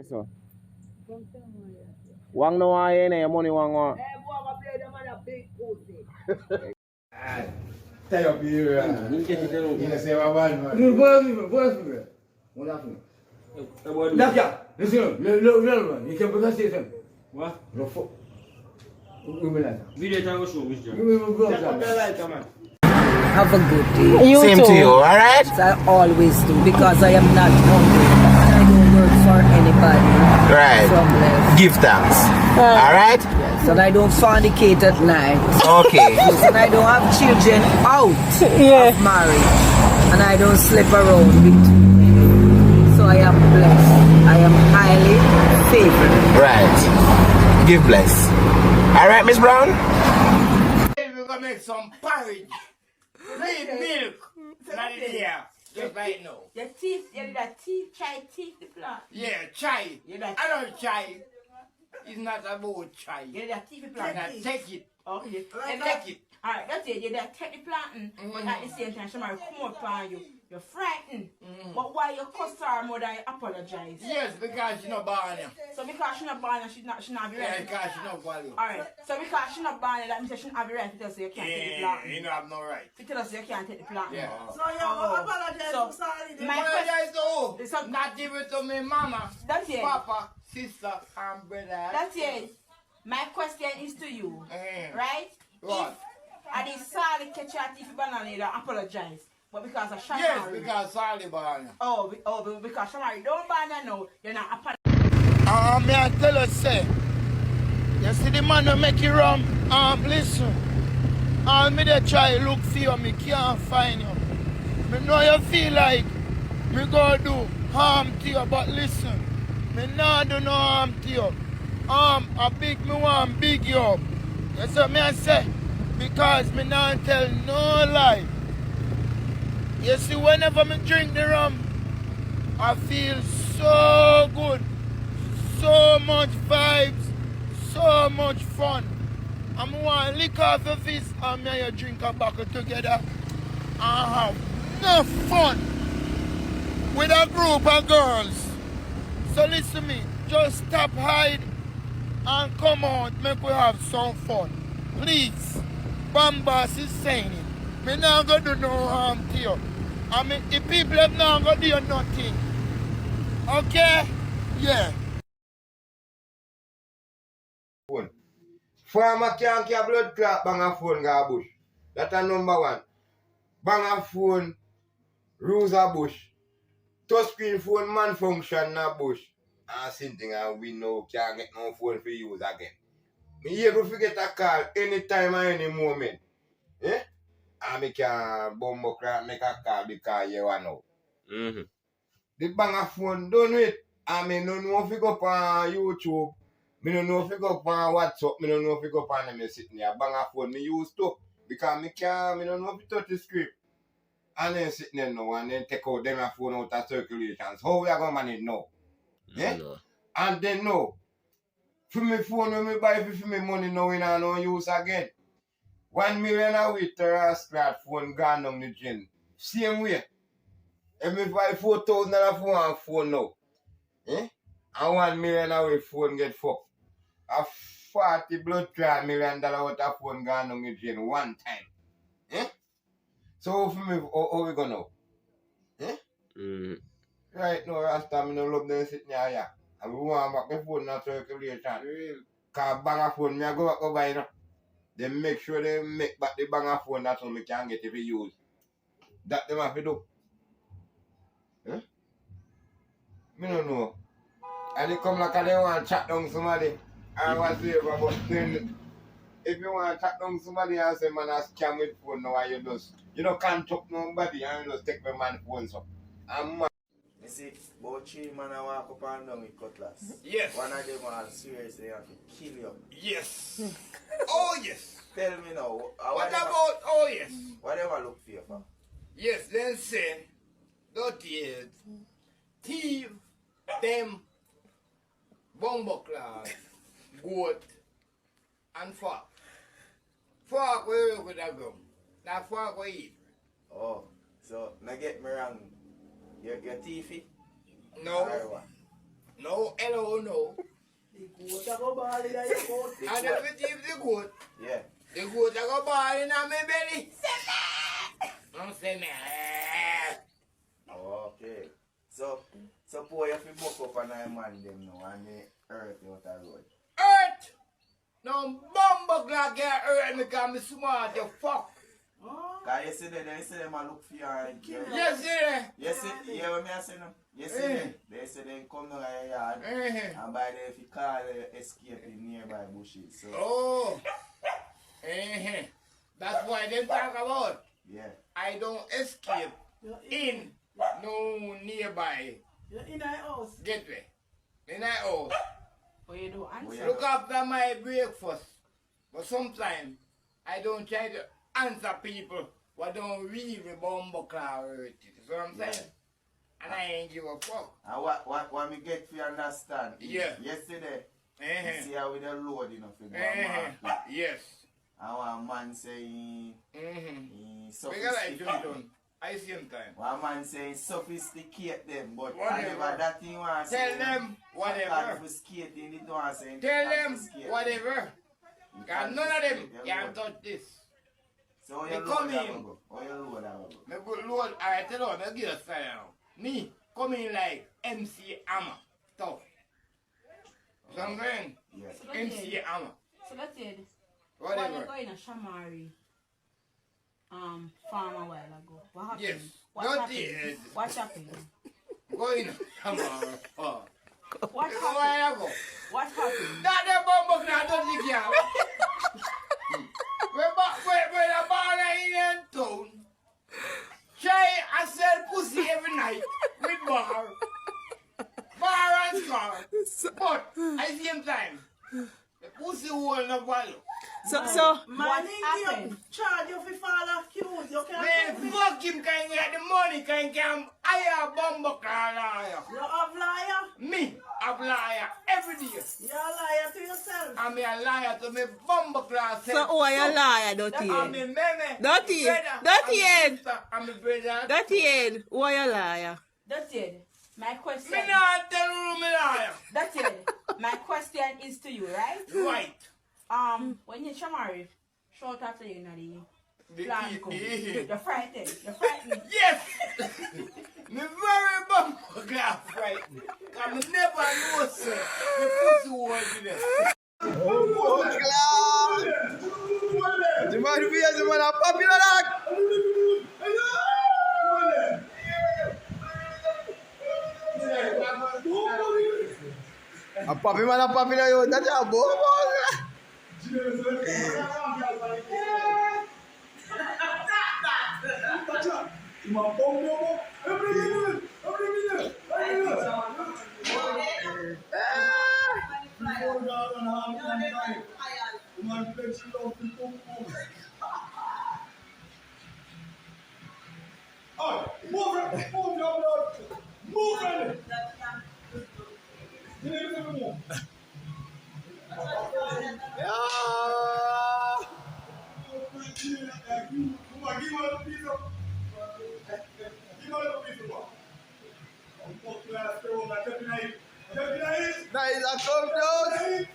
So, wang no wa yen your money wang wa. Stay up here. You say what bad man. What happened? Listen, little man. You can put a station. What? No fuck. Video time show, Have a good day. You Same too. To you, alright? I always do because I am not hungry. I don't work for anybody. Right. From left. Give thanks. Alright? Yes, and I don't fornicate at night. Okay. Yes, and I don't have children out of marriage. And I don't sleep around with too many. So I am blessed. I am highly favored. Right. Give bless. Alright, Miss Brown? We're gonna make some porridge. Need milk. Not in here. Just right now. Your teeth, that teeth, chai teeth, the plant. Yeah, chai. I know chai. It's not about chai. Yeah, that teeth, the plant. Now take it. Okay. Take it. Alright, that's it. You take the planting, but at the same time, somebody come up on you. You're frightened. But why you cuss her more than you apologize? Yes, because she's not born here. So because she's not born and she not be Yeah, right. because she's not born. Alright. So because she's not born, that means she not have the right to tell us you can't take the plant. You don't have no right. To tell us you can't take the plant. Yeah. So you apologize. So, I'm sorry. my question, Apologize to who? So- Not give it to me mama, that's it. papa, sister, and brother. That's it. My question is to you, right? What? If I did sorry catch your teeth banana, you don't apologize. But because of Shamari. Yes, because sorry born. Because Shamari don't ban you now, you're not apologizing. May I tell you, say, you see the man who make you rum, listen, me they try look for you, me can't find you. Me know you feel like me go do harm to you, but listen, me not do no harm to you. I big me want big you up. You see me I say, because me not tell no lie. You see, whenever me drink the rum, I feel so good. So much vibes, so much fun. I'm want to lick off your fist and me and you drink a bottle together and have enough fun with a group of girls. So listen to me, just stop hide and come out, make we have some fun. Please, Bambas is saying it. Me not gonna do no harm to you. I mean, the people have not gonna do you nothing. Okay? Yeah. Phone. Farmer can't get blood clot bang a phone go bush. That's a number one. Bang a phone, rules a bush. Touchscreen phone man function na bush. And something and we know can't get no phone for use again. Me able to get a call anytime or any moment. Eh? And me can bumbo crap make a call because you want know. The bang a phone done with. I mean no know if you go on YouTube. Me don't know if you go up on WhatsApp, me don't know if you go up on me sitting here, bang a phone, me use too. Because me don't know if you touch the script. And then sitting there now, and then take out them a phone out of circulation. So how we are going to manage now? Yeah? No. And then now, for me phone when me buy for me money now, we don't no use again. 1 million a week to a scratch phone gone down the gym. Same way. If me buy $4,000 for one phone now, eh? And 1 million a week phone get fucked. A 40 blood clot $1 million worth of phone gone down the drain one time. Eh? So for me, how we go now? Eh? Right now, Rasta, I don't love them sitting here. And we want back the phone not circulation. Because bang a phone, I go back over here. They make sure they make back the bang a phone, that's how we can get it to use. That them have to do. Eh? I don't know. And they come like they want to chat down somebody. I was there, but then if you want to chat down somebody and say, man, I scam with phone now, and you can't talk nobody and you just take my man phone so. I'm mad. You see, about 3 men I walk up and down with cutlass. Yes. One of them are serious, they have to kill you. Yes. Oh, yes. Tell me now. What about, oh, yes. Whatever look for you for? Yes, then say, dirty heads, thief, them, bumbo class, goat, and fork. Fork we work with a gum. Now fork we eat. Oh, so now get me wrong. You're thiefy? No. Or what? No, hello, no. The goat a go ball in your goat. And if it is the goat, Yeah. the goat a go ball in my belly. Don't say me. Okay. So poor if you buck up and I man them now and they earth out the road. Earth! No bumbo clock get earth because I'm smart, you fuck. Cause yesterday they say them a look for you and Yes, sir. Yesterday, yeah, what me I say now? Yesterday, they say they come down your yard and by there if you call escape in nearby bushes. So Oh. That's why they talk about. yeah. I don't escape You're in no nearby You're in the house. gateway. In my house. But you don't answer. Yeah. Look after my breakfast. But sometimes I don't try to answer people what don't really bumbo cloud earth. You know what I'm saying? And I ain't give a fuck. And what me get for you understand? is Yeah. Yesterday, you see how we the load you know for go market. Yes. And one man say he Because I jump sophisticated. down. I see him time. One man say he sophisticate them, but Whatever. whatever that thing was Tell them whatever. Confiscating it don't say Tell them confiscate. whatever. Because none of them can touch this. So They you come load in. that go. Oh, you load that go. Me good Lord, I tell you, me give a sign now. Me come in like MC Hammer. Tough. You know what I'm saying? Yes. MC Hammer. So that's it. While you Whatever. go in a Shamari farm a while ago. What happened? Yes. What Not happened? yet. What happened? Go in. Hammer. Oh. What You know happened? where I go? What happened? That the bumbo now don't think ya. When the ball in town, try and sell pussy every night with bar and scar. But at the same time, the pussy won't no value. So Man, What you happened? charge you for fall accused. You can't Man, fuck him can get the money, can get hire bumbo car liar. You have liar. Me, I'm liar every day. You're a liar to yourself. I'm a liar to me bumbo class. so who are you liar, Dirty I'm Head? a meme. Dirty brother, Dirty I'm a Head. sister, I'm a brother. Dirty Head, who are you liar? That's it. My question. Me not tell you me liar. That's it. My question is to you, right? Right. When you Shamari, short after you know the The plan kid, come. the- You're frightened. You're frightened. Yes! Me very bumbo class right. I me never know sir. The pussy word to them. The man fears the man a popular dog. A popular yo, that's a bobo. That is a come down.